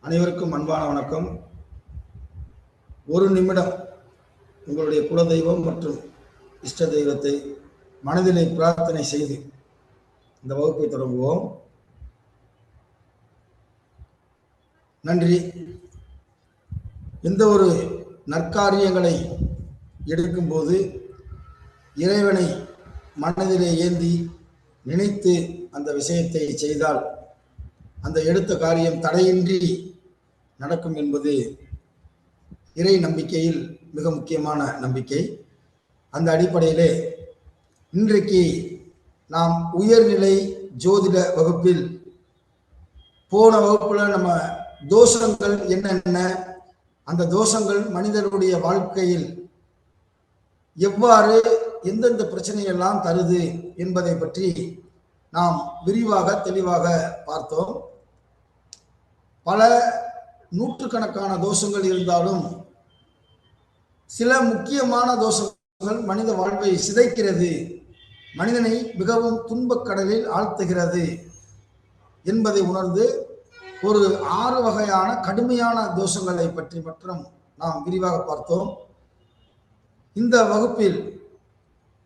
அனைவருக்கும் அன்பான வணக்கம். ஒரு நிமிடம் உங்களுடைய குலதெய்வம் மற்றும் இஷ்ட தெய்வத்தை மனதிலே பிரார்த்தனை செய்து இந்த வகுப்பை தொடங்குவோம். நன்றி. எந்த ஒரு நற்காரியங்களை எடுக்கும்போது இறைவனை மனதிலே ஏந்தி நினைத்து அந்த விஷயத்தை செய்தால் அந்த எடுத்த காரியம் தடையின்றி நடக்கும் என்பது இறை நம்பிக்கையில் மிக முக்கியமான நம்பிக்கை. அந்த அடிப்படையிலே இன்றைக்கு நாம் உயர்நிலை ஜோதிட வகுப்பில் போன வகுப்புல நம்ம தோஷங்கள் என்னென்ன, அந்த தோஷங்கள் மனிதனுடைய வாழ்க்கையில் எவ்வாறு எந்தெந்த பிரச்சனையெல்லாம் தருது என்பதை பற்றி நாம் விரிவாக தெளிவாக பார்த்தோம். பல நூற்றுக்கணக்கான தோஷங்கள் இருந்தாலும் சில முக்கியமான தோஷங்கள் மனித வாழ்வை சிதைக்கிறது, மனிதனை மிகவும் துன்பக் கடலில் ஆழ்த்துகிறது என்பதை உணர்ந்து ஒரு 6 வகையான கடுமையான தோஷங்களை பற்றி மற்றும் நாம் விரிவாக பார்த்தோம். இந்த வகுப்பில்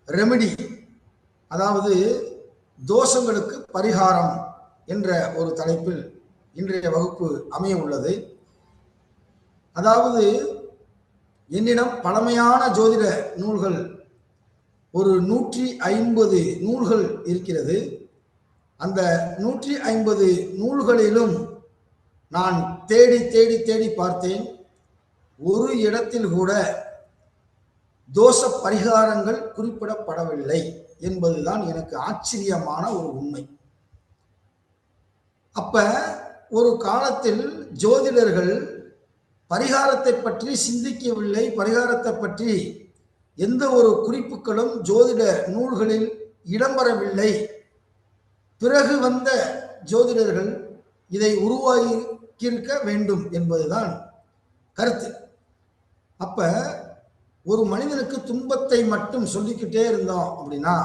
ரெமெடி, அதாவது தோஷங்களுக்கு பரிகாரம் என்ற ஒரு தலைப்பில் இன்றைய வகுப்பு அமைய உள்ளது. அதாவது என்னிடம் பழமையான ஜோதிட நூல்கள் ஒரு 150 நூல்கள் இருக்கிறது. அந்த 150 நூல்களிலும் நான் தேடி தேடி தேடி பார்த்தேன். ஒரு இடத்தில் கூட தோஷ பரிகாரங்கள் குறிப்பிடப்படவில்லை என்பதுதான் எனக்கு ஆச்சரியமான ஒரு உண்மை. அப்ப ஒரு காலத்தில் ஜோதிடர்கள் பரிகாரத்தை பற்றி சிந்திக்கவில்லை, பரிகாரத்தை பற்றி எந்த ஒரு குறிப்புகளும் ஜோதிட நூல்களில் இடம்பெறவில்லை. பிறகு வந்த ஜோதிடர்கள் இதை உருவாக்கியிருக்க வேண்டும் என்பதுதான் கருத்து. அப்ப ஒரு மனிதனுக்கு துன்பத்தை மட்டும் சொல்லிக்கிட்டே இருந்தோம் அப்படின்னா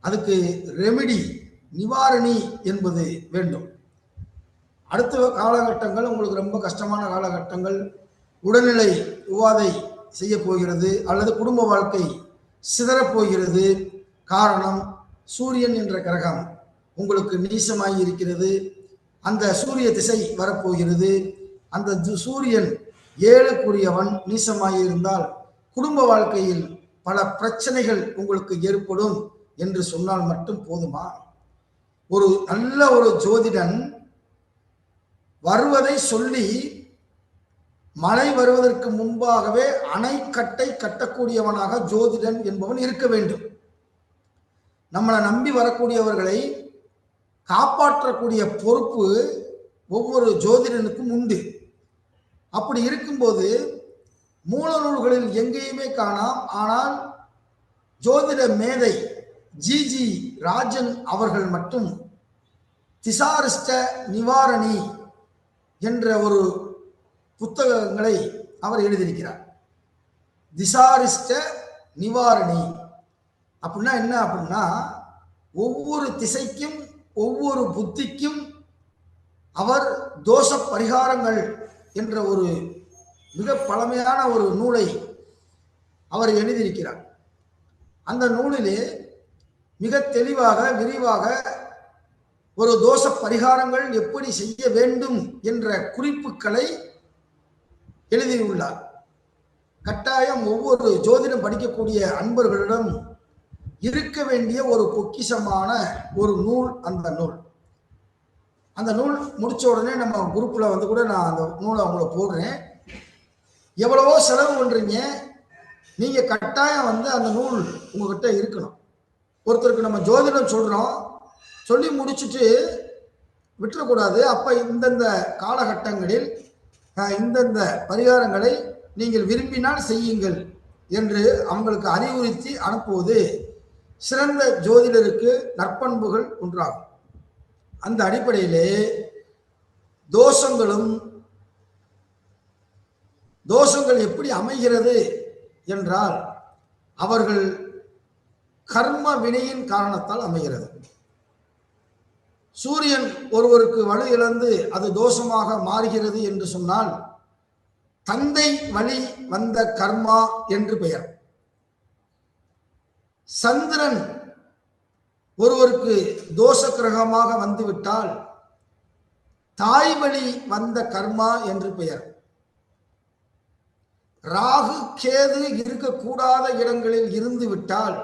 அதுக்கு ரெமெடி, நிவாரணி என்பது வேண்டும். அடுத்த காலகட்டங்கள் உங்களுக்கு ரொம்ப கஷ்டமான காலகட்டங்கள், உடல்நிலை உவாதை செய்ய போகிறது அல்லது குடும்ப வாழ்க்கை சிதறப்போகிறது. காரணம், சூரியன் என்ற கிரகம் உங்களுக்கு நீசமாகி இருக்கிறது. அந்த சூரிய திசை வரப்போகிறது. அந்த சூரியன் 7க்குரியவன் நீசமாகி இருந்தால் குடும்ப வாழ்க்கையில் பல பிரச்சனைகள் உங்களுக்கு ஏற்படும் என்று சொன்னால் மட்டும் போதுமா? ஒரு நல்ல ஒரு ஜோதிடன் வருவதை சொல்லி மழை வருவதற்கு முன்பாகவே அணைக்கட்டை கட்டக்கூடியவனாக ஜோதிடன் என்பவன் இருக்க வேண்டும். நம்மளை நம்பி வரக்கூடியவர்களை காப்பாற்றக்கூடிய பொறுப்பு ஒவ்வொரு ஜோதிடனுக்கும் உண்டு. அப்படி இருக்கும்போது மூல நூல்களில் எங்கேயுமே காணாம். ஆனால் ஜோதிட மேதை ஜிஜி ராஜன் அவர்கள் மட்டும் திசாரிஷ்ட நிவாரணி என்ற ஒரு புத்தகங்களை அவர் எழுதியிருக்கிறார். திசாரிஷ்ட நிவாரணி அப்படின்னா என்ன அப்படின்னா, ஒவ்வொரு திசைக்கும் ஒவ்வொரு புத்திக்கும் அவர் தோஷ பரிகாரங்கள் என்ற ஒரு மிக பழமையான ஒரு நூலை அவர் எழுதியிருக்கிறார். அந்த நூலிலே மிக தெளிவாக விரிவாக ஒரு தோஷ பரிகாரங்கள் எப்படி செய்ய வேண்டும் என்ற குறிப்புகளை எழுதியுள்ளார். கட்டாயம் ஒவ்வொரு ஜோதிடம் படிக்கக்கூடிய அன்பர்களிடம் இருக்க வேண்டிய ஒரு பொக்கிஷமான ஒரு நூல் அந்த நூல். அந்த நூல் முடிச்ச உடனே நம்ம குரூப்ல வந்து கூட நான் அந்த நூலை அவங்கள போடுறேன். எவ்வளவோ செலவு பண்றீங்க, நீங்க கட்டாயம் வந்து அந்த நூல் உங்ககிட்ட இருக்கணும். ஒருத்தருக்கு நம்ம ஜோதிடம் சொல்றோம், சொல்லி முடிச்சுட்டு விட்டுறக்கூடாது. அப்ப இந்தந்த காலகட்டங்களில் இந்தந்த பரிகாரங்களை நீங்கள் விரும்பினால் செய்யுங்கள் என்று அவங்களுக்கு அறிவுறுத்தி அனுப்புவது சிறந்த ஜோதிடருக்கு நற்பண்புகள் ஒன்றாகும். அந்த அடிப்படையிலே தோஷங்கள் எப்படி அமைகிறது என்றால் அவர்கள் கர்ம வினையின் காரணத்தால் அமைகிறது. சூரியன் ஒருவருக்கு வலு இழந்து அது தோஷமாக மாறுகிறது என்று சொன்னால் தந்தை வழி வந்த கர்மா என்று பெயர். சந்திரன் ஒருவருக்கு தோஷ கிரகமாக வந்துவிட்டால் தாய் வழி வந்த கர்மா என்று பெயர். ராகு கேது இருக்கக்கூடாத இடங்களில் இருந்து விட்டால்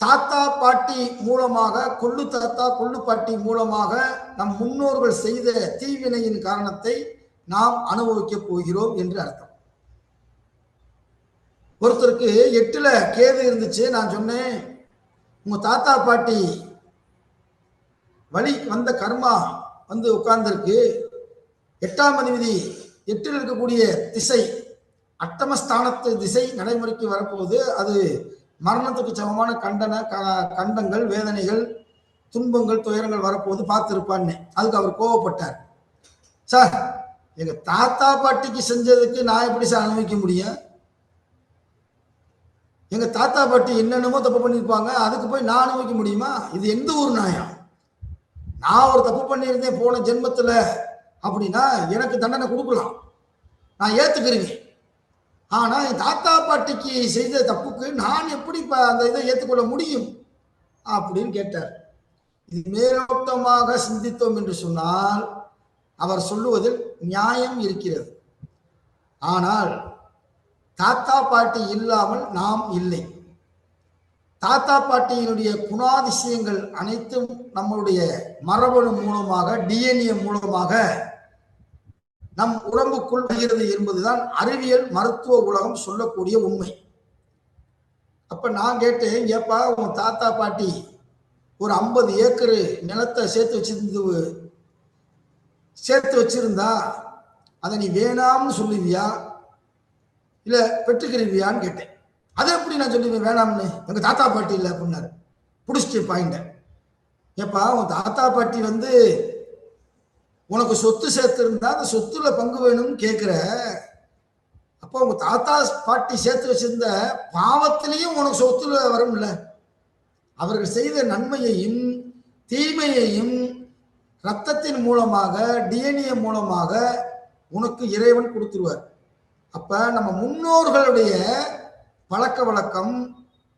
தாத்தா பாட்டி மூலமாக, கொள்ளு தாத்தா கொள்ளு பாட்டி மூலமாக நம் முன்னோர்கள் செய்த தீவினையின் காரணத்தை நாம் அனுபவிக்க போகிறோம் என்று அர்த்தம். ஒருத்தருக்கு 8ல கேது இருந்துச்சு, நான் சொன்னேன் உங்க தாத்தா பாட்டி வழி வந்த கர்மா வந்து உட்கார்ந்துருக்கு. 8ஆம் அதிபதி 8ல் இருக்கக்கூடிய திசை அட்டமஸ்தானத்து திசை நடைமுறைக்கு வரப்போகுது. அது மரணத்துக்கு சமமான கண்டங்கள், வேதனைகள், துன்பங்கள், துயரங்கள் வரப்போது பார்த்துருப்பான்னு. அதுக்கு அவர் கோவப்பட்டார். சார், எங்க தாத்தா பாட்டிக்கு செஞ்சதுக்கு நான் எப்படி சார் அனுபவிக்க முடியும்? எங்க தாத்தா பாட்டி என்னென்னமோ தப்பு பண்ணியிருப்பாங்க, அதுக்கு போய் நான் அனுபவிக்க முடியுமா? இது எந்த ஒரு நியாயம்? நான் ஒரு தப்பு பண்ணியிருந்தேன் போன ஜென்மத்துல அப்படின்னா எனக்கு தண்டனை கொடுக்கலாம், நான் ஏத்துக்கிறேன். ஆனா என் தாத்தா பாட்டிக்கு செய்த தப்புக்கு நான் எப்படி அந்த இதை ஏற்றுக்கொள்ள முடியும் அப்படின்னு கேட்டார். இது மேலோட்டமாக சிந்தித்தோம் என்று சொன்னால் அவர் சொல்லுவதில் நியாயம் இருக்கிறது. ஆனால் தாத்தா பாட்டி இல்லாமல் நாம் இல்லை. தாத்தா பாட்டியினுடைய குணாதிசயங்கள் அனைத்தும் நம்மளுடைய மரபணு மூலமாக, டிஎன்ஏ மூலமாக நம் உடம்புக்குள் வருகிறது என்பதுதான் அறிவியல் மருத்துவ உலகம் சொல்லக்கூடிய உண்மை. அப்ப நான் கேட்டேன், ஏப்பா உன் தாத்தா பாட்டி ஒரு 50 ஏக்கர் நிலத்தை சேர்த்து வச்சிருந்தா அதை நீ வேணாம்னு சொல்லுவியா இல்ல பெற்றுக்கிருவியான்னு கேட்டேன். அதை எப்படி நான் சொல்லுவேன் வேணாம்னு? எங்க தாத்தா பாட்டி இல்லை அப்படின்னாரு. பிடிச்சிட்டு பாயிண்ட. ஏப்பா உன் தாத்தா பாட்டி வந்து உனக்கு சொத்து சேர்த்திருந்தா அந்த சொத்துல பங்கு வேணும்னு கேட்கிற. அப்போ உங்க தாத்தா பாட்டி சேர்த்து வச்சிருந்த பாவத்திலையும் உனக்கு சொத்துல வரும்ல. அவர்கள் செய்த நன்மையையும் தீமையையும் ரத்தத்தின் மூலமாக, டிஎன்ஏ மூலமாக உனக்கு இறைவன் கொடுத்துருவார். அப்ப நம்ம முன்னோர்களுடைய பழக்க வழக்கம்,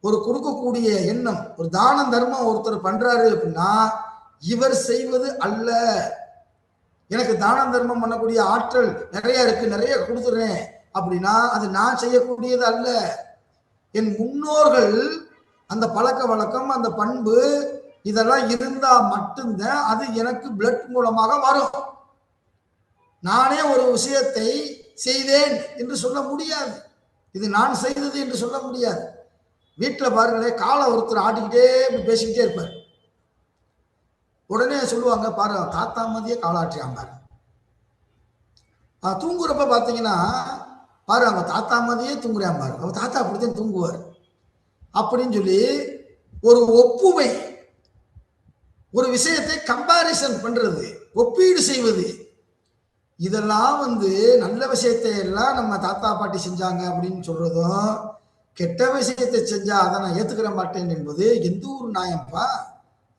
ஒரு கொடுக்கக்கூடிய எண்ணம், ஒரு தான தர்மம் ஒருத்தர் பண்றாரு அப்படின்னா இவர் செய்வது அல்ல. எனக்கு தான தர்மம் பண்ணக்கூடிய ஆற்றல் நிறைய இருக்கு, நிறைய கொடுத்துறேன் அப்படின்னா அது நான் செய்யக்கூடியது அல்ல. என் முன்னோர்கள் அந்த பழக்க வழக்கம், அந்த பண்பு இதெல்லாம் இருந்தா மட்டும்தான் அது எனக்கு பிளட் மூலமாக வரும். நானே ஒரு விஷயத்தை செய்தேன் என்று சொல்ல முடியாது, இது நான் செய்தது என்று சொல்ல முடியாது. வீட்டில் பாருங்களேன், காலை ஒருத்தர் ஆட்டிக்கிட்டே பேசிக்கிட்டே இருப்பார். உடனே சொல்லுவாங்க, பாரு தாத்தா மாதிரியே காலாற்றியாம்பாரு. தூங்குறப்ப பார்த்தீங்கன்னா பாரு அவங்க தாத்தா மாதிரியே தூங்குறாம்பாரு, அவங்க தாத்தா அப்படித்தான் தூங்குவார் அப்படின்னு சொல்லி ஒரு ஒப்புமை, ஒரு விஷயத்தை கம்பாரிசன் பண்றது, ஒப்பீடு செய்வது, இதெல்லாம் வந்து நல்ல விஷயத்தை எல்லாம் நம்ம தாத்தா பாட்டி செஞ்சாங்க அப்படின்னு சொல்றதும், கெட்ட விஷயத்தை செஞ்சா அதை நான் ஏத்துக்கிற மாட்டேன் என்பது எந்த ஒரு நியாயம்பா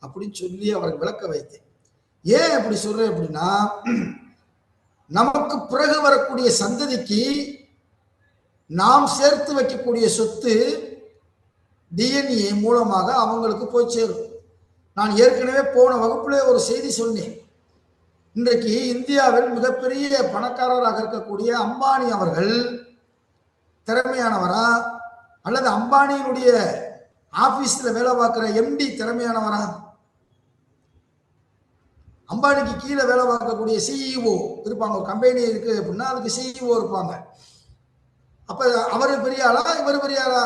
அப்படின்னு சொல்லி அவருக்கு விளக்க வைத்தேன். ஏன் அப்படி சொல்றேன் அப்படின்னா, நமக்கு பிறகு வரக்கூடிய சந்ததிக்கு நாம் சேர்த்து வைக்கக்கூடிய சொத்து டிஎன்ஏ மூலமாக அவங்களுக்கு போய் சேரும். நான் ஏற்கனவே போன வகுப்புல ஒரு செய்தி சொன்னேன். இன்றைக்கு இந்தியாவில் மிகப்பெரிய பணக்காரராக இருக்கக்கூடிய அம்பானி அவர்கள் திறமையானவரா அல்லது அம்பானியினுடைய ஆபீஸ்ல வேலை பார்க்கிற எம்டி திறமையானவரா? அம்பானிக்கு கீழே வேலை பார்க்கக்கூடிய சிஇஓ இருப்பாங்க. ஒரு கம்பெனி இருக்கு அப்படின்னா அதுக்கு சிஇஓ இருப்பாங்க. அப்ப அவரு பெரிய ஆளா, இவர் பெரிய ஆளா?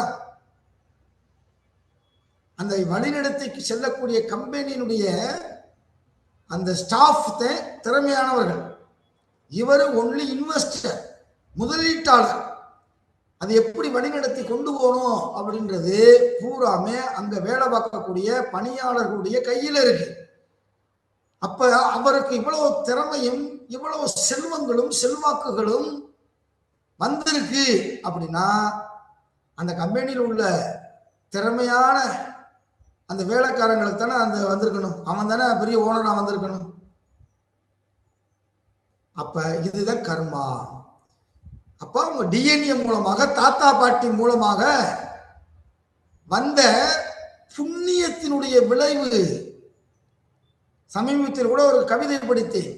அந்த வழிநடத்திக்கு செல்லக்கூடிய கம்பெனியினுடைய அந்த ஸ்டாஃப் திறமையானவர்கள். இவர் ஒன்லி இன்வெஸ்டர், முதலீட்டாளர். அது எப்படி வழிநடத்தி கொண்டு போகணும் அப்படின்றது பூராமே அங்க வேலை பார்க்கக்கூடிய பணியாளர்களுடைய கையில இருக்கு. அப்ப அவருக்கு இவ்வளவு திறமையும் இவ்வளவு செல்வங்களும் செல்வாக்குகளும் வந்திருக்கு அப்படின்னா அந்த கம்பெனியில் உள்ள திறமையான அந்த வேலைக்காரங்களுக்கு தானே அந்த வந்திருக்கணும், அவன் தானே பெரிய ஓனரா வந்திருக்கணும். அப்ப இதுதான் கர்மா. அப்ப அவங்க டிஎன்ஏ மூலமாக, தாத்தா பாட்டி மூலமாக வந்த புண்ணியத்தினுடைய விளைவு. சமீபத்தில் கூட ஒரு கவிதை படித்தேன்.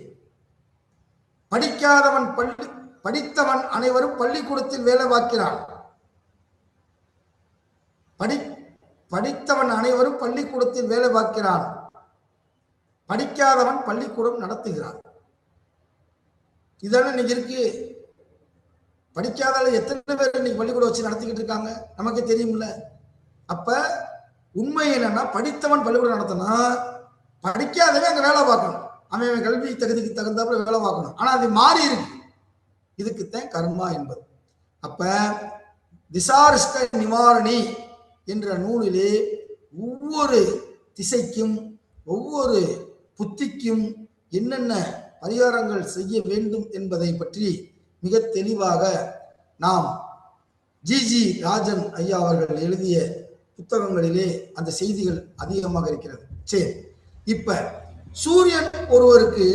படித்தவன் அனைவரும் பள்ளிக்கூடத்தில் வேலை பார்க்கிறான். படித்தவன் அனைவரும் பள்ளிக்கூடத்தில் வேலை பார்க்கிறான், படிக்காதவன் பள்ளிக்கூடம் நடத்துகிறான். இதான இன்னைக்கு இருக்கு. படிக்காத எத்தனை பேர் இன்னைக்கு பள்ளிக்கூடம் வச்சு நடத்திக்கிட்டு இருக்காங்க நமக்கே தெரியும்ல. அப்ப உண்மை என்னன்னா, படித்தவன் பள்ளிக்கூடம் நடத்தினா படிக்காதவே அங்க வேலை பார்க்கணும். அவன் கல்வி தகுதிக்கு தகுந்தாப்புல வேலை பார்க்கணும். ஆனா அது மாறி இருக்கு. இதுக்குத்தான் கர்மா என்பது. அப்ப திசாரிஷ்ட நிவாரணி என்ற நூலிலே ஒவ்வொரு திசைக்கும் ஒவ்வொரு புத்திக்கும் என்னென்ன பரிகாரங்கள் செய்ய வேண்டும் என்பதை பற்றி மிக தெளிவாக நாம் ஜி ராஜன் ஐயா அவர்கள் எழுதிய புத்தகங்களிலே அந்த செய்திகள் அதிகமாக இருக்கிறது. சரி, இப்ப சூரியன் ஒருவருக்கு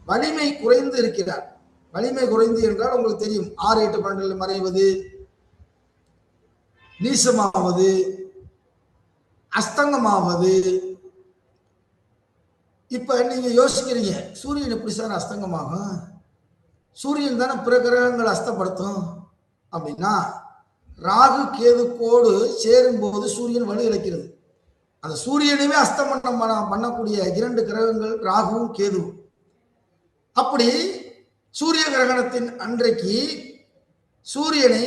வலிமை குறைந்து இருக்கிறார். வலிமை குறைந்து என்றால் உங்களுக்கு தெரியும், 6, 8, 12 மறைவது, நீசமாவது, அஸ்தங்கமாவது. இப்ப நீங்க யோசிக்கிறீங்க, சூரியன் எப்படி சார் அஸ்தங்கமாகும்? சூரியன் தானே பிற கிரகங்கள் அஸ்தப்படுத்தும். அப்படின்னா ராகு கேதுக்கோடு சேரும் போது சூரியன் வலு இழக்கிறது. அந்த சூரியனையுமே அஸ்தமனம் பண்ணக்கூடிய 2 கிரகங்கள் ராகுவும் கேதுவும். அப்படி சூரிய கிரகணத்தின் அன்றைக்கு சூரியனை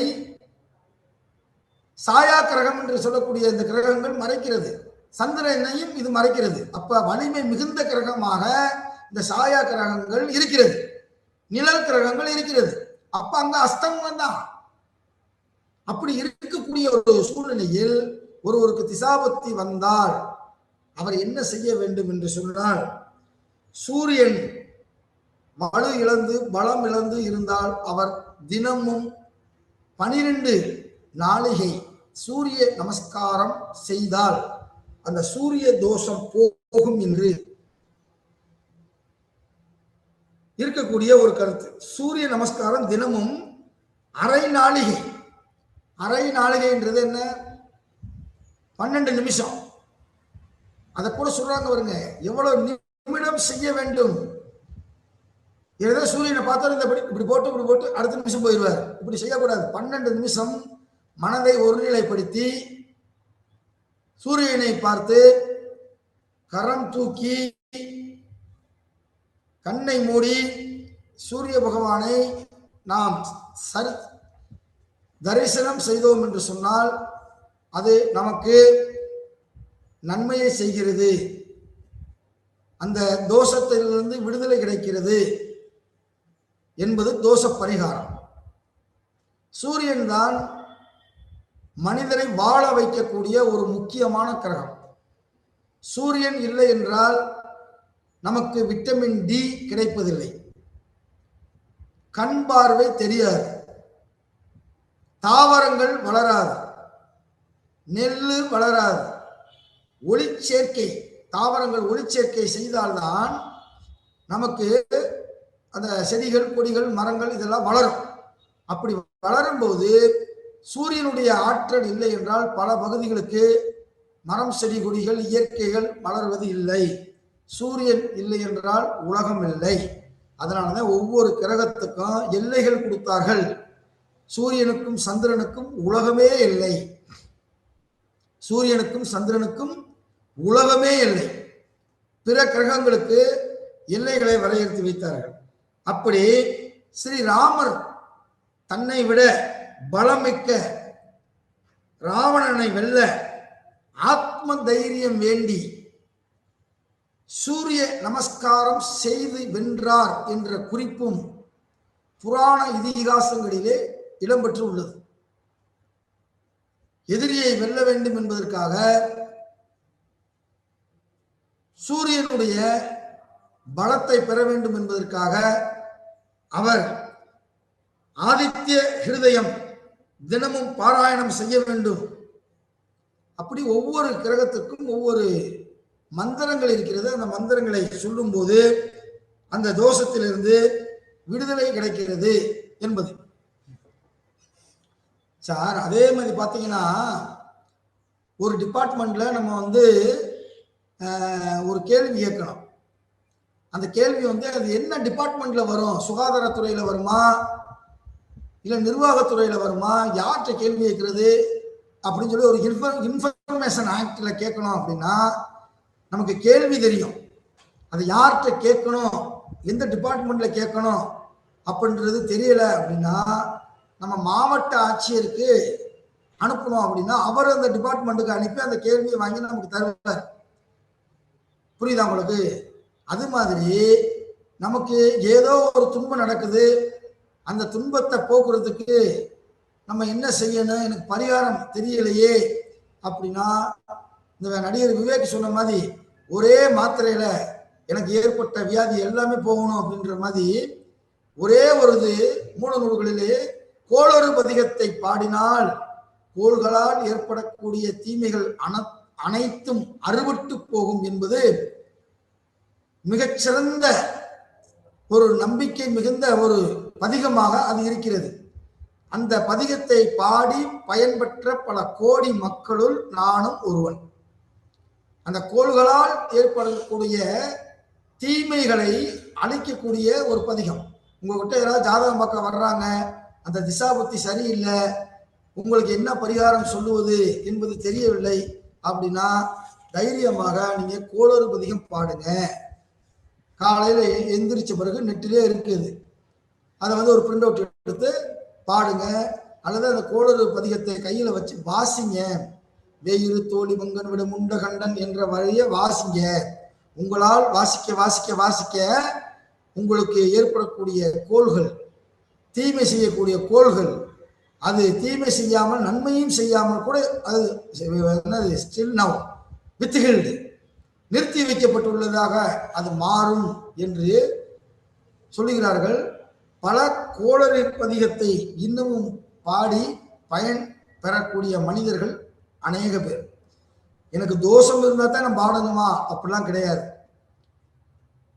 சாயா கிரகம் என்று சொல்லக்கூடிய இந்த கிரகங்கள் மறைக்கிறது, சந்திரனையும் இது மறைக்கிறது. அப்ப வலிமை மிகுந்த கிரகமாக இந்த சாயா கிரகங்கள் இருக்கிறது, நிழல் கிரகங்கள் இருக்கிறது. அப்ப அங்க அஸ்தங்கம் தான். அப்படி இருக்கக்கூடிய ஒரு சூழ்நிலையில் ஒருவருக்கு திசாபத்தி வந்தால் அவர் என்ன செய்ய வேண்டும் என்று சொன்னால், சூரியன் வலு இழந்து பலம் இழந்து இருந்தால் அவர் தினமும் 12 நாளிகை சூரிய நமஸ்காரம் செய்தால் அந்த சூரிய தோஷம் போகும் என்று இருக்கக்கூடிய ஒரு கருத்து. சூரிய நமஸ்காரம் தினமும் அரை நாளிகை. அரை நாளிகைன்றது என்ன? 12 நிமிஷம். அதை கூட சொல்றாங்க பாருங்க, எவ்வளவு நிமிடம் செய்ய வேண்டும். ஏதோ சூரியனை பார்த்தா இப்படி போட்டு அடுத்த நிமிஷம் போயிடுவார். இப்படி செய்யக்கூடாது. 12 நிமிஷம் மனதை ஒருநிலைப்படுத்தி சூரியனை பார்த்து கரம் தூக்கி கண்ணை மூடி சூரிய பகவானை நாம் தரிசனம் செய்தோம் என்று சொன்னால் அது நமக்கு நன்மையை செய்கிறது. அந்த தோஷத்திலிருந்து விடுதலை கிடைக்கிறது என்பது தோஷ பரிகாரம். சூரியன் தான் மனிதரை வாழ வைக்கக்கூடிய ஒரு முக்கியமான கிரகம். சூரியன் இல்லை என்றால் நமக்கு விட்டமின் டி கிடைப்பதில்லை, கண் பார்வை தெரியாது, தாவரங்கள் வளராது, நெல்லு வளராது. ஒளிச்சேர்க்கை, தாவரங்கள் ஒளிச்சேர்க்கை செய்தால்தான் நமக்கு அந்த செடிகள் கொடிகள் மரங்கள் இதெல்லாம் வளரும். அப்படி வளரும் போது சூரியனுடைய ஆற்றல் இல்லை என்றால் பல பகுதிகளுக்கு மரம் செடி கொடிகள் இயற்கைகள் வளர்வது இல்லை. சூரியன் இல்லை என்றால் உலகம் இல்லை. அதனாலதான் ஒவ்வொரு கிரகத்துக்கும் எல்லைகள் கொடுத்தார்கள். சூரியனுக்கும் சந்திரனுக்கும் உலகமே இல்லை, சூரியனுக்கும் சந்திரனுக்கும் உலகமே இல்லை. பிற கிரகங்களுக்கு எல்லைகளை வரையறுத்து வைத்தார்கள். அப்படி ஸ்ரீராமர் தன்னை விட பலமிக்க ராவணனை வெல்ல ஆத்ம தைரியம் வேண்டி சூரிய நமஸ்காரம் செய்து வென்றார் என்ற குறிப்பும் புராண இதிகாசங்களிலே இடம்பெற்று உள்ளது. எதிரியை வெல்ல வேண்டும் என்பதற்காக சூரியனுடைய பலத்தை பெற வேண்டும் என்பதற்காக அவர் ஆதித்ய ஹிருதயம் தினமும் பாராயணம் செய்ய வேண்டும். அப்படி ஒவ்வொரு கிரகத்திற்கும் ஒவ்வொரு மந்திரங்கள் இருக்கிறது. அந்த மந்திரங்களை சொல்லும் போது அந்த தோஷத்திலிருந்து விடுதலை கிடைக்கிறது என்பது. சார் அதே மாதிரி பார்த்தீங்கன்னா ஒரு டிபார்ட்மெண்ட்ல நம்ம ஒரு கேள்வி கேட்கணும். அந்த கேள்வி அது என்ன டிபார்ட்மெண்ட்ல வரும்? சுகாதாரத்துறையில வருமா, இல்ல நிர்வாகத்துறையில வருமா, யார்கிட்ட கேள்வி கேட்கறது அப்படின்னு சொல்லி ஒரு இன்ஃபர்மேஷன் ஆக்ட்ல கேட்கணும் அப்படின்னா நமக்கு கேள்வி தெரியும். அதை யார்கிட்ட கேட்கணும், எந்த டிபார்ட்மெண்ட்ல கேட்கணும் அப்படின்றது தெரியல அப்படின்னா நம்ம மாவட்ட ஆட்சியருக்கு அனுப்பணும். அப்படின்னா அவர் அந்த டிபார்ட்மெண்ட்டுக்கு அனுப்பி அந்த கேள்வியை வாங்கி நமக்கு தருவார். புரியுதா உங்களுக்கு? அது மாதிரி நமக்கு ஏதோ ஒரு துன்பம் நடக்குது, அந்த துன்பத்தை போக்குறதுக்கு நம்ம என்ன செய்யணும், எனக்கு பரிகாரம் தெரியலையே அப்படின்னா இந்த நடிகர் விவேக் சொன்ன மாதிரி ஒரே மாத்திரையில எனக்கு ஏற்பட்ட வியாதி எல்லாமே போகணும் அப்படின்ற மாதிரி ஒரே ஒரு மூல நூல்களிலே கோளறு பதிகத்தை பாடினால் கோள்களால் ஏற்படக்கூடிய தீமைகள் அனைத்தும் அறுபட்டு போகும் என்பது மிகச்சிறந்த ஒரு நம்பிக்கை மிகுந்த ஒரு பதிகமாக அது இருக்கிறது. அந்த பதிகத்தை பாடி பயன்பெற்ற பல கோடி மக்களுள் நானும் ஒருவன். அந்த கோள்களால் ஏற்படக்கூடிய தீமைகளை அழிக்கக்கூடிய ஒரு பதிகம். உங்ககிட்ட யாராவது ஜாதகம் பார்க்க வர்றாங்க, அந்த திசாபுத்தி சரியில்லை, உங்களுக்கு என்ன பரிகாரம் சொல்லுவது என்பது தெரியவில்லை அப்படின்னா தைரியமாக நீங்க கோளறு பதிகம் பாடுங்க. காலையில எந்திரிச்ச பிறகு நெட்டிலே இருக்குது, அதை ஒரு பிரிண்ட் அவுட் எடுத்து பாடுங்க. அல்லது அந்த கோளறு பதிகத்தை கையில வச்சு வாசிங்க. வேயிறு தோழி மங்கன் விட முண்ட கண்டன் என்ற வழிய வாசிங்க. உங்களால் வாசிக்க வாசிக்க வாசிக்க உங்களுக்கு ஏற்படக்கூடிய கோள்கள், தீமை செய்யக்கூடிய கோள்கள், அது தீமை செய்யாமல் நன்மையும் செய்யாமல் கூட அது ஸ்டில் நவ் வித்துகில்டு நிறுத்தி வைக்கப்பட்டுள்ளதாக அது மாறும் என்று சொல்லுகிறார்கள். பல கோளறு பதிகத்தை இன்னமும் பாடி பயன் பெறக்கூடிய மனிதர்கள் அநேக பேர். எனக்கு தோஷம் இருந்தா தான் நான் பாடணுமா அப்படிலாம் கிடையாது.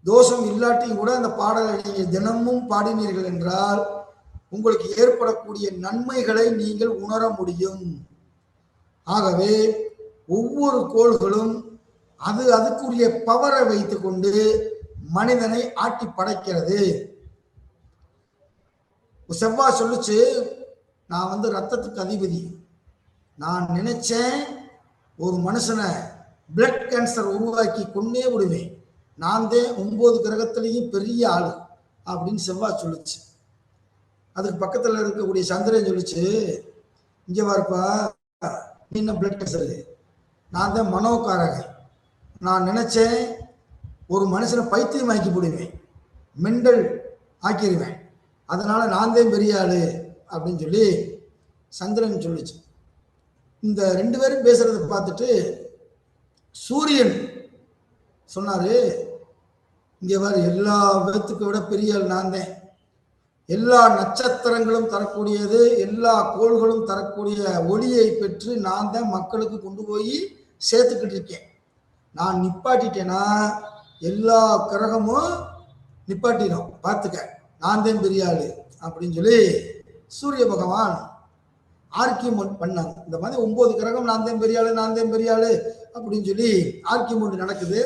தோஷம் இல்லாட்டியும் கூட அந்த பாடலை நீங்கள் தினமும் பாடினீர்கள் என்றால் உங்களுக்கு ஏற்படக்கூடிய நன்மைகளை நீங்கள் உணர முடியும். ஆகவே ஒவ்வொரு கோள்களும் அதுக்குரிய பவரை வைத்துக் கொண்டு மனிதனை ஆட்டி படைக்கிறது. செவ்வாய் சொல்லுச்சு, நான் ரத்தத்துக்கு அதிபதி, நான் நினைச்சேன் ஒரு மனுஷனை பிளட் கேன்சர் உருவாக்கி கொண்டே விடுவேன், நான் தான் 9 கிரகத்திலையும் பெரிய ஆளு அப்படின்னு செவ்வாய் சொல்லுச்சு. அதுக்கு பக்கத்துல இருக்கக்கூடிய சந்திரன் சொல்லுச்சு, இங்க வாருப்பா, நீ என்ன பிளட் கேன்சரு, நான் தான் மனோகாரகன், நான் நினைச்சேன் ஒரு மனுஷனை பைத்தியம் ஆக்கி போடுவேன், மெண்டல் ஆக்கிடுவேன், அதனால நான் தான் பெரிய ஆளு அப்படின்னு சொல்லி சந்திரன் சொல்லிச்சு. இந்த 2 பேரும் பேசுறதை பார்த்துட்டு சூரியன் சொன்னாரு, இங்க வர எல்லா விதத்துக்கு விட பெரிய ஆள் நான் தான், எல்லா நட்சத்திரங்களும் தரக்கூடியது, எல்லா கோள்களும் தரக்கூடிய ஒளியை பெற்று நான் தான் மக்களுக்கு கொண்டு போய் சேர்த்துக்கிட்டு இருக்கேன். நான் நிப்பாட்டிட்டேன்னா எல்லா கிரகமும் நிப்பாட்டிடும், பார்த்துக்க, நான் தான் பெரிய ஆளு அப்படின்னு சொல்லி சூரிய பகவான் ஆர்கியூமெண்ட் பண்ணாங்க. இந்த மாதிரி 9 கிரகம் நான் தான் பெரிய ஆளு, நான் தான் பெரிய ஆளு அப்படின்னு சொல்லி ஆர்கியூமெண்ட் நடக்குது.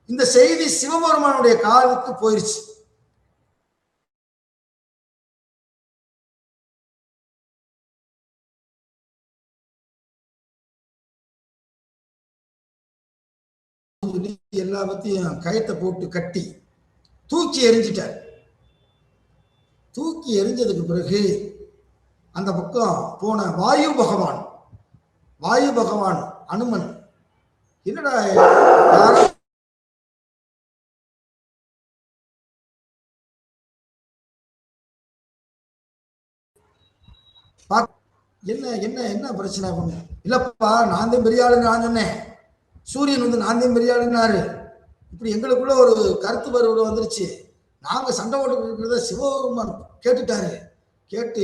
இந்த செய்தி சிவபெருமானுடைய காதுக்கு போயிருச்சு. எல்லா பத்தியும் கயத்தை போட்டு கட்டி தூக்கி எறிஞ்சிட்டார். தூக்கி எறிஞ்சதுக்கு பிறகு அந்த பக்கம் போன வாயு பகவான் அனுமன், என்னடா என்ன என்ன என்ன பிரச்சனை பண்ண, இல்லப்பா நான் தான் பெரிய ஆளுன்னு நான் சொன்னேன், சூரியன் நான் தான் பெரிய ஆளுன்னாரு, இப்படி எங்களுக்குள்ள ஒரு கருத்து வேறுபாடு வந்துருச்சு, நாங்க சண்டை ஓட்டு இருக்கிறத சிவபெருமான் கேட்டுட்டாரு, கேட்டு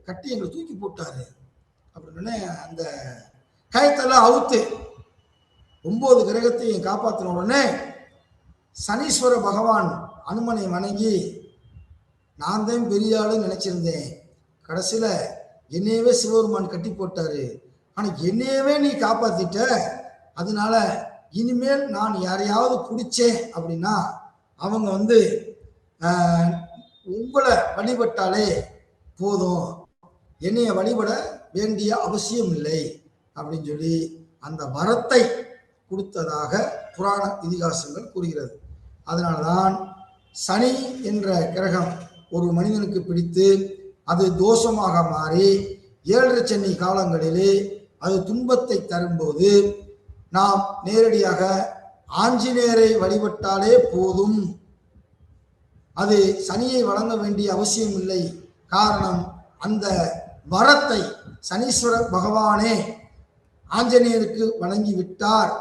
கட்டி எங்களை தூக்கி போட்டாரு அப்படின்னு அந்த கயத்தெல்லாம் அவுத்து 9 கிரகத்தையும் காப்பாற்றின உடனே சனீஸ்வர பகவான் அனுமனை வணங்கி, நான் தான் பெரிய ஆளுன்னு நினைச்சிருந்தேன், கடைசியில என்னையவே சிவபெருமான் கட்டி போட்டாரு, ஆனா என்னையவே நீ காப்பாத்திட்ட, அதனால இனிமேல் நான் யாரையாவது பிடிச்சேன் அப்படின்னா அவங்க உங்களை வழிபட்டாலே போதும், என்னைய வழிபட வேண்டிய அவசியம் இல்லை அப்படின்னு சொல்லி அந்த வரத்தை கொடுத்ததாக புராண இதிகாசங்கள் கூறுகிறது. அதனால்தான் சனி என்ற கிரகம் ஒரு மனிதனுக்கு பிடித்து அது தோஷமாக மாறி 7 சனி காலங்களிலே அது துன்பத்தை தரும்போது நாம் நேரடியாக ஆஞ்சநேயரை வழிபட்டாலே போதும், அது சனியை வழங்க வேண்டிய அவசியம் இல்லை. காரணம், அந்த வரத்தை சனீஸ்வர பகவானே ஆஞ்சநேயருக்கு வழங்கி விட்டார்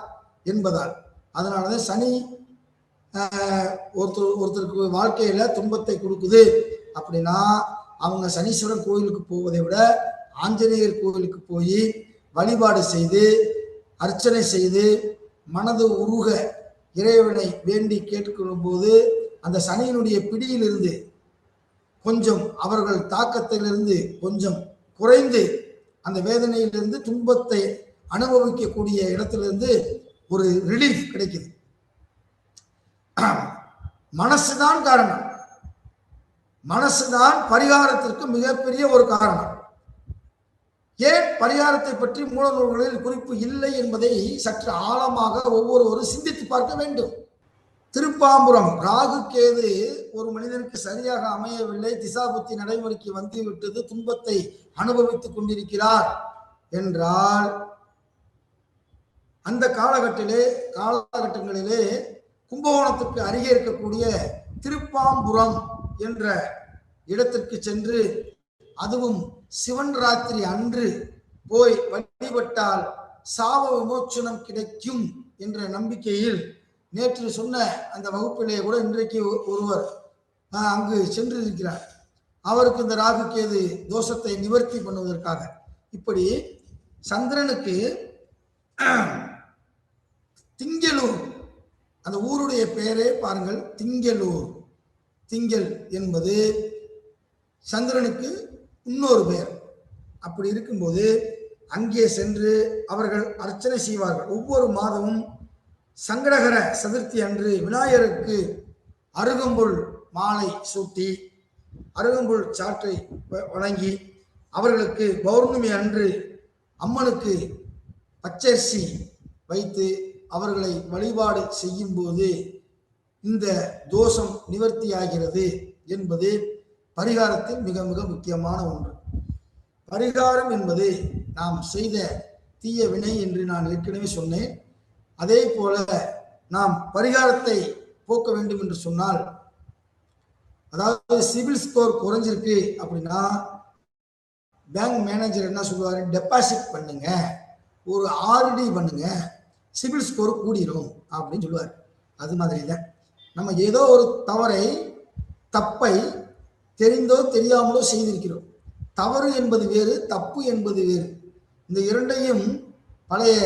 என்பதால். அதனாலதான் சனி ஒருத்தருக்கு வாழ்க்கையில துன்பத்தை கொடுக்குது அப்படின்னா அவங்க சனீஸ்வரன் கோயிலுக்கு போவதை விட ஆஞ்சநேயர் கோயிலுக்கு போய் வழிபாடு செய்து அர்ச்சனை செய்து மனது உருக இறைவனை வேண்டி கேட்டுக்கொள்ளும் போது அந்த சனியினுடைய பிடியிலிருந்து கொஞ்சம் அவர்கள் தாக்கத்திலிருந்து கொஞ்சம் குறைந்து அந்த வேதனையிலிருந்து துன்பத்தை அனுபவிக்கக்கூடிய இடத்திலிருந்து ஒரு ரிலீஃப் கிடைக்குது. மனசுதான் காரணம், மனசுதான் பரிகாரத்திற்கு மிகப்பெரிய ஒரு காரணம். ஏன் பரிகாரத்தை பற்றி மூல நூல்களில் குறிப்பு இல்லை என்பதை சற்று ஆழமாக ஒவ்வொருவரும் சிந்தித்து பார்க்க வேண்டும். திருப்பாம்புரம் ராகு கேது ஒரு மனிதனுக்கு சரியாக அமையவில்லை, திசாபுத்தி நடைமுறைக்கு வந்து விட்டது, துன்பத்தை அனுபவித்துக் கொண்டிருக்கிறார் என்றால் அந்த காலகட்டங்களிலே கும்பகோணத்துக்கு அருகே இருக்கக்கூடிய திருப்பாம்புரம் என்ற இடத்திற்கு சென்று, அதுவும் சிவன் ராத்திரி அன்று போய் வழிபட்டால் சாப விமோச்சனம் கிடைக்கும் என்ற நம்பிக்கையில் நேற்று சொன்ன அந்த வகுப்பிலே கூட இன்றைக்கு ஒருவர் அங்கு சென்றிருக்கிறார். அவருக்கு இந்த ராகு கேது தோஷத்தை நிவர்த்தி பண்ணுவதற்காக. இப்படி சந்திரனுக்கு திங்களூர், அந்த ஊருடைய பெயரே பாருங்கள், திங்களூர். திங்கள் என்பது சந்திரனுக்கு இன்னொரு பெயர். அப்படி இருக்கும்போது அங்கே சென்று அவர்கள் அர்ச்சனை செய்வார்கள். ஒவ்வொரு மாதமும் சங்கடகர சதுர்த்தி அன்று விநாயகருக்கு அருகம்புல் மாலை சூட்டி அருகம்புல் சாற்றை வழங்கி, அவர்களுக்கு பௌர்ணமி அன்று அம்மனுக்கு பச்சரிசி வைத்து அவர்களை வழிபாடு செய்யும் போது இந்த தோஷம் நிவர்த்தியாகிறது என்பது பரிகாரத்தில் மிக மிக முக்கியமான ஒன்று. பரிகாரம் என்பது நாம் செய்த தீய வினை என்று நான் ஏற்கனவே சொன்னேன். அதே போல நாம் பரிகாரத்தை போக்க வேண்டும் என்று சொன்னால், அதாவது சிபில் ஸ்கோர் குறைஞ்சிருக்கு அப்படின்னா பேங்க் மேனேஜர் என்ன சொல்லுவாரு, டெபாசிட் பண்ணுங்க, ஒரு ஆர்டி பண்ணுங்க, சிபில் ஸ்கோர் கூடிரும் அப்படின்னு சொல்லுவார். அது மாதிரி தான் நம்ம ஏதோ ஒரு தப்பை தெரிந்தோ தெரியாமலோ செய்திருக்கிறோம். தவறு என்பது வேறு, தப்பு என்பது வேறு. இந்த இரண்டையும் பழைய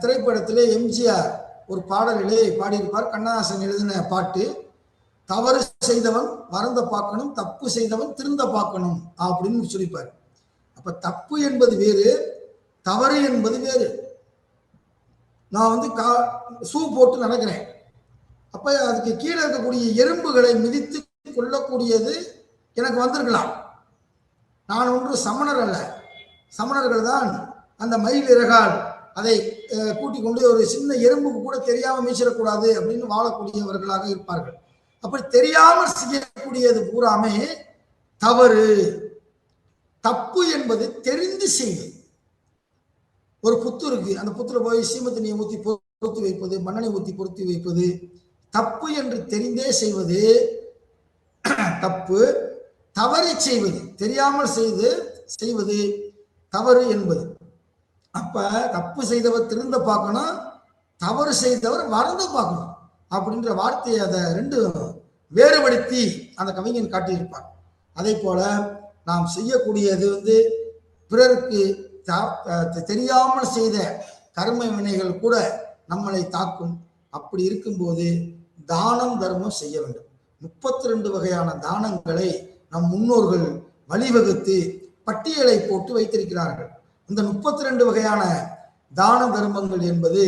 திரைப்படத்திலே எம்ஜிஆர் ஒரு பாடலிலே பாடியிருப்பார். கண்ணதாசன் எழுதின பாட்டு, தவறு செய்தவன் வருந்த பார்க்கணும், தப்பு செய்தவன் திருந்த பார்க்கணும் அப்படின்னு சொல்லிப்பார். அப்ப தப்பு என்பது வேறு, தவறு என்பது வேறு. நான் ஷூ போட்டு நடக்கிறேன், அப்ப அதுக்கு கீழே இருக்கக்கூடிய எறும்புகளை மிதித்து கொள்ளக்கூடியது எனக்கு வந்திருக்கலாம். நான் ஒன்று சமணர் அல்ல. சமணர்கள் தான் அந்த மயில் இறகால் அதை கூட்டிக் கொண்டு ஒரு சின்ன எறும்புக்கு கூட தெரியாமல் மீச்சிடக்கூடாது அப்படின்னு வாழக்கூடியவர்களாக இருப்பார்கள். அப்படி தெரியாமல் செய்யக்கூடியது பூராமே தவறு. தப்பு என்பது தெரிந்து செய்வது. ஒரு புத்து இருக்கு, அந்த புத்துல போய் சீம தண்ணியை ஊற்றி பொருத்தி வைப்பது, மண்ணெண்ணை ஊற்றி பொருத்தி வைப்பது தப்பு என்று தெரிந்தே செய்வது தப்பு. தவறி செய்வது, தெரியாமல் செய்வது தவறு என்பது. அப்ப தப்பு செய்தவர் திருந்த பார்க்கணும், தவறு செய்தவர் மறந்து பார்க்கணும் அப்படின்ற வார்த்தையை அதை ரெண்டு வேறுபடுத்தி அந்த கவிஞன் காட்டியிருப்பார். அதே போல நாம் செய்யக்கூடியது பிறருக்கு தெரியாமல் செய்த கர்ம வினைகள் கூட நம்மளை தாக்கும். அப்படி இருக்கும்போது தானம் தர்மம் செய்ய வேண்டும். 32 வகையான தானங்களை நம் முன்னோர்கள் வழிவகுத்து பட்டியலை போட்டு வைத்திருக்கிறார்கள். இந்த 32 வகையான தான தர்மங்கள் என்பது